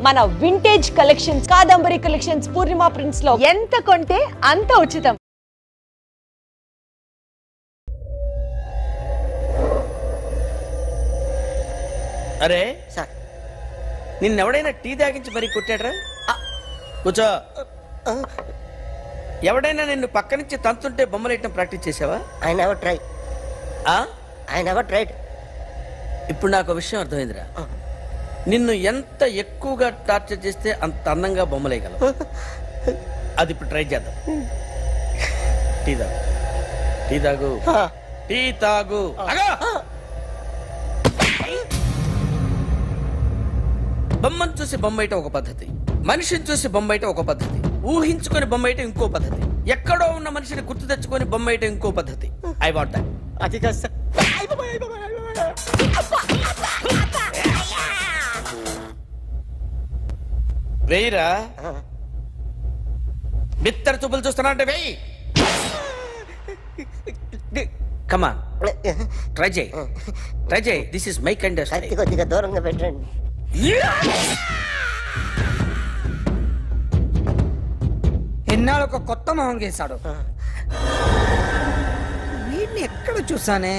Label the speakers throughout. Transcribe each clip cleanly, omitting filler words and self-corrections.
Speaker 1: మన vintage collections Kadambari collections పూర్ణిమ prints లో ఎంత కొంటే అంత ఉచితం.
Speaker 2: అరే
Speaker 3: సార్,
Speaker 2: నిన్నెవడైనా టీ తాగించి మరీ కొట్టాడ్రా? కూర్చో. ఎవడైనా నిన్ను పక్క నుంచి తంతుంటే బొమ్మలేయటం ప్రాక్టీస్ చేసావా?
Speaker 3: I never tried.
Speaker 2: ఇప్పుడు నాకు విషయం అర్థమైందిరా. నిన్ను ఎంత ఎక్కువగా టార్చర్ చేస్తే అంత అందంగా బొమ్మలేయగలవు. అది ఇప్పుడు ట్రై చేద్దాం. టీ తాగు, టీ తాగు, టీ తాగు. బొమ్మను చూసి బొమ్మయటం ఒక పద్ధతి, మనిషిని చూసి బొమ్మయటం ఒక పద్ధతి, ఊహించుకొని బొమ్మయటం ఇంకో పద్ధతి, ఎక్కడో ఉన్న మనిషిని గుర్తు తెచ్చుకొని బొమ్మయటం ఇంకో పద్ధతి. I want that.
Speaker 3: అది కాదు సార్.
Speaker 2: వెయ్యిరా. బిత్తర చూపులు చూస్తున్నా అంటే వెయ్యి. కమాన్, ట్రై చేయి, ట్రై చేయి. This is my kind of style.
Speaker 3: కొద్దిగా దూరంగా పెట్టండి.
Speaker 4: ఎన్నాళ్ళు ఒక కొత్త మొహం గీశాడు. వీడిని ఎక్కడ చూసానే?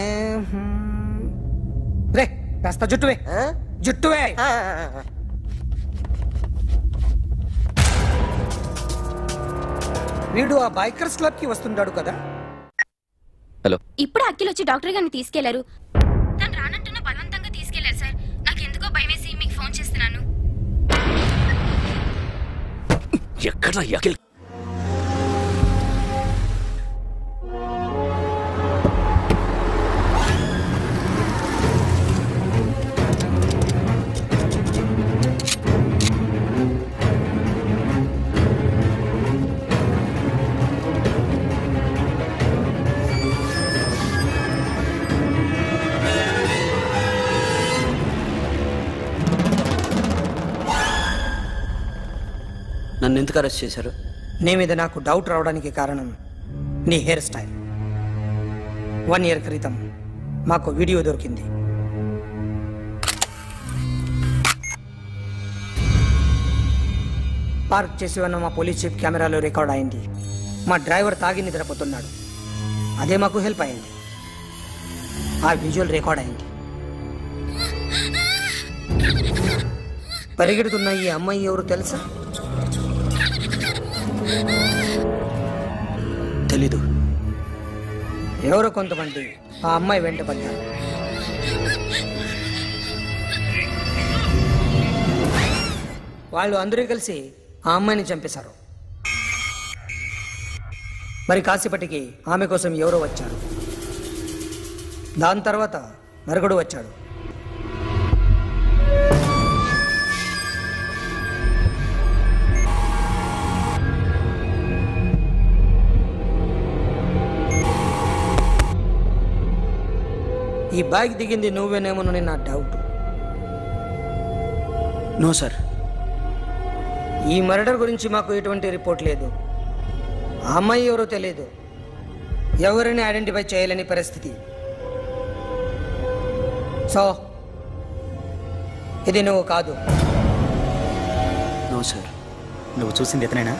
Speaker 4: రే కాస్త జుట్టువే, జుట్టువే. వీడు ఆ బైకర్స్ క్లబ్ కి వస్తుంటాడు కదా.
Speaker 5: హలో,
Speaker 6: ఇప్పుడు అఖిల్ వచ్చి డాక్టర్ గారిని తీసుకెళ్లారు. తను రానంటున్న బలవంతంగా తీసుకెళ్లారు సార్. నాకు ఎందుకో భయమేసి మీకు ఫోన్ చేస్తున్నాను.
Speaker 5: ఎక్కడ అఖిల్? నన్ను ఎందుకు అరెస్ట్ చేశారు?
Speaker 4: నీ మీద నాకు డౌట్ రావడానికి కారణం నీ హెయిర్ స్టైల్. 1 year క్రితం మాకు వీడియో దొరికింది. పార్క్ చేసి ఉన్న మా పోలీస్ జీప్ కెమెరాలో రికార్డ్ అయింది. మా డ్రైవర్ తాగి నిద్రపోతున్నాడు. అదే మాకు హెల్ప్ అయింది. ఆ విజువల్ రికార్డ్ అయింది. పరిగెడుతున్న ఈ అమ్మాయి ఎవరు తెలుసా?
Speaker 5: తెలీదు.
Speaker 4: ఎవరో కొంతమంది ఆ అమ్మాయి వెంట పడ్డారు. వాళ్ళు అందరూ కలిసి ఆ అమ్మాయిని చంపేశారు. మరి కాసేపటికి ఆమె కోసం ఎవరో వచ్చారు. దాని తర్వాత నరకుడు వచ్చాడు. ఈ బైక్ దిగింది నువ్వేనేమోనని నా డౌట్.
Speaker 5: No sir.
Speaker 4: ఈ మర్డర్ గురించి మాకు ఎటువంటి రిపోర్ట్ లేదు. ఆ అమ్మాయి ఎవరో తెలియదు. ఎవరిని ఐడెంటిఫై చేయలేని పరిస్థితి. సో ఇది నువ్వు కాదు.
Speaker 5: No sir. నువ్వు చూసింది ఇతనేనా?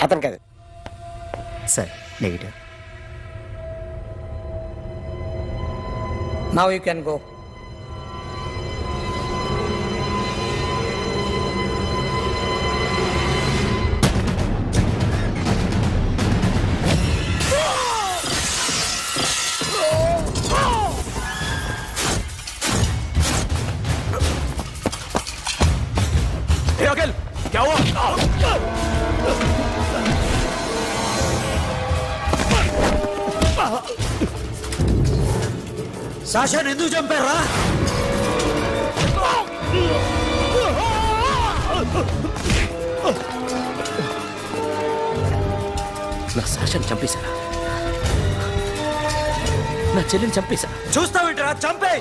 Speaker 3: అతను కాదు
Speaker 5: sir. Negative.
Speaker 4: Now you can go.
Speaker 5: Hey, Akhil, क्या हुआ? సాషాని ఎందుకు చంపారా? నా సాషాని చంపేశారా? నా చెల్లిని చంపేశారా? చూస్తావేంట్రా? చంపే.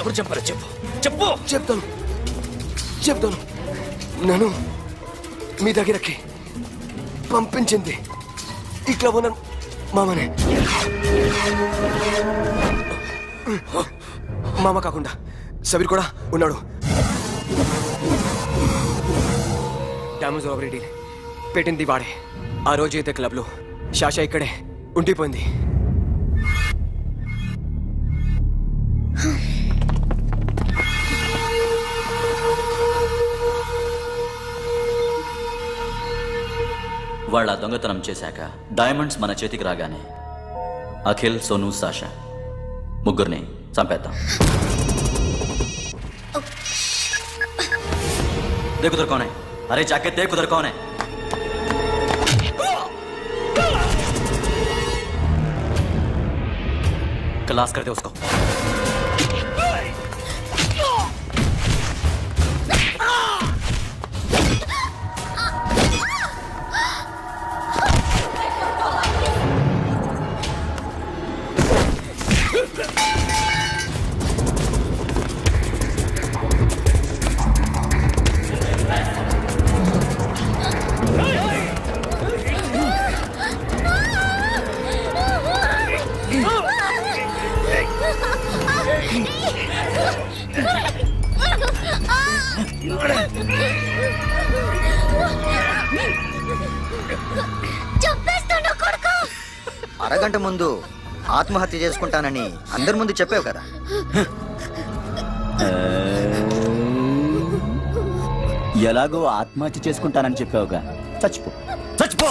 Speaker 5: ఎవరు చెప్పారో చెప్పు చెప్పు.
Speaker 7: చెప్తాను నన్ను మీ దగ్గరకి పంపించింది ఇట్లా ఉన్న మామనే. మామ కాకుండా సబీర్ కూడా ఉన్నాడు. డ్యామేజ్ ఆపరేటీ పెట్టింది వాడే. ఆ రోజు అయితే క్లబ్లో శాషా ఇక్కడే ఉండిపోయింది.
Speaker 8: వాళ్ళ దొంగతనం చేశాక డైమండ్స్ మన చేతికి రాగానే అఖిల్, సోను, సాషా ముగ్గురిని చంపేద్దాం. देख उधर कौन है? अरे जाके देख उधर कौन है? क्लास कर दे उसको.
Speaker 9: అరగంట ముందు ఆత్మహత్య చేసుకుంటానని అందరి ముందు చెప్పావు కదా.
Speaker 10: ఎలాగో ఆత్మహత్య చేసుకుంటానని చెప్పావుగా, చచ్చిపో చచ్చిపో.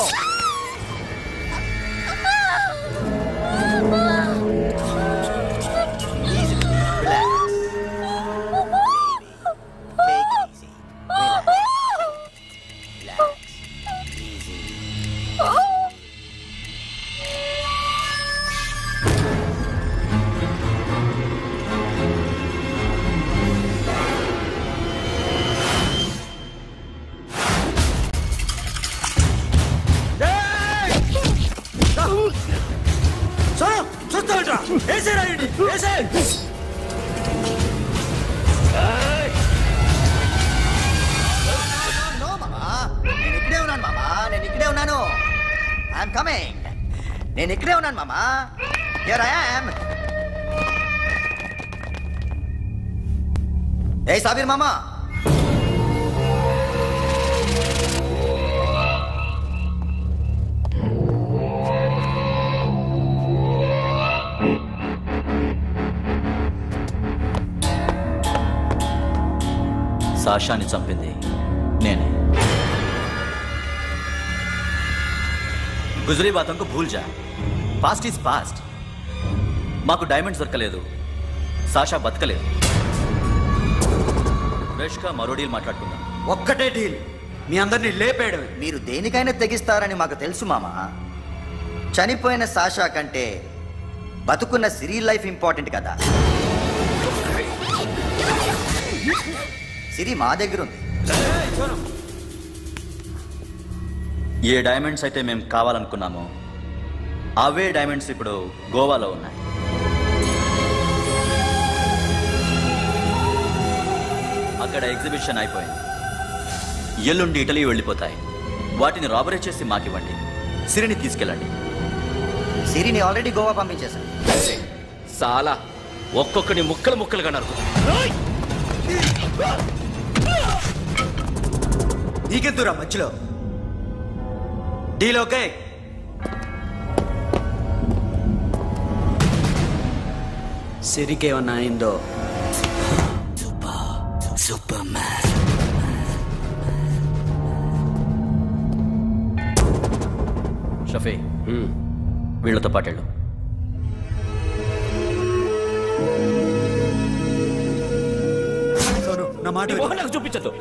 Speaker 9: నేను ఇక్కడే ఉన్నాను మామా. Here I am. ఏ సాబీర్ మామా,
Speaker 8: సాషాని చంపింది నేనే. గుజరీ బాతంకు భూల్ జా. Past is past. మాకు డైమండ్స్ దొరకలేదు, సాషా బతకలేదు. రేష్కా మరో డీల్ మాట్లాడుకుందాం.
Speaker 9: ఒక్కటే డీల్, మీ అందరినీ లేపేయడం. మీరు దేనికైనా తెగిస్తారని మాకు తెలుసు మామా. చనిపోయిన సాషా కంటే బతుకున్న సిరి లైఫ్ ఇంపార్టెంట్ కదా. సిరి మా దగ్గర ఉంది.
Speaker 8: ఏ డైమండ్స్ అయితే మేము కావాలనుకున్నామో అవే డైమండ్స్ ఇప్పుడు గోవాలో ఉన్నాయి. అక్కడ ఎగ్జిబిషన్ అయిపోయింది. ఎల్లుండి ఇటలీ వెళ్ళిపోతాయి. వాటిని రాబరీ చేసి మాకివ్వండి. సిరిని తీసుకెళ్ళండి.
Speaker 9: సిరిని ఆల్రెడీ గోవా పంపించేశాను.
Speaker 5: సాలా ఒక్కొక్కని ముక్కలు ముక్కలుగా నరుకు.
Speaker 9: నీకెందురా మధ్యలో? Deal okay?
Speaker 5: సిరికేమన్నా అయిందో
Speaker 8: షఫీ, వీళ్ళతో పాటేళ్ళు.
Speaker 5: నా మాట చూపించదు.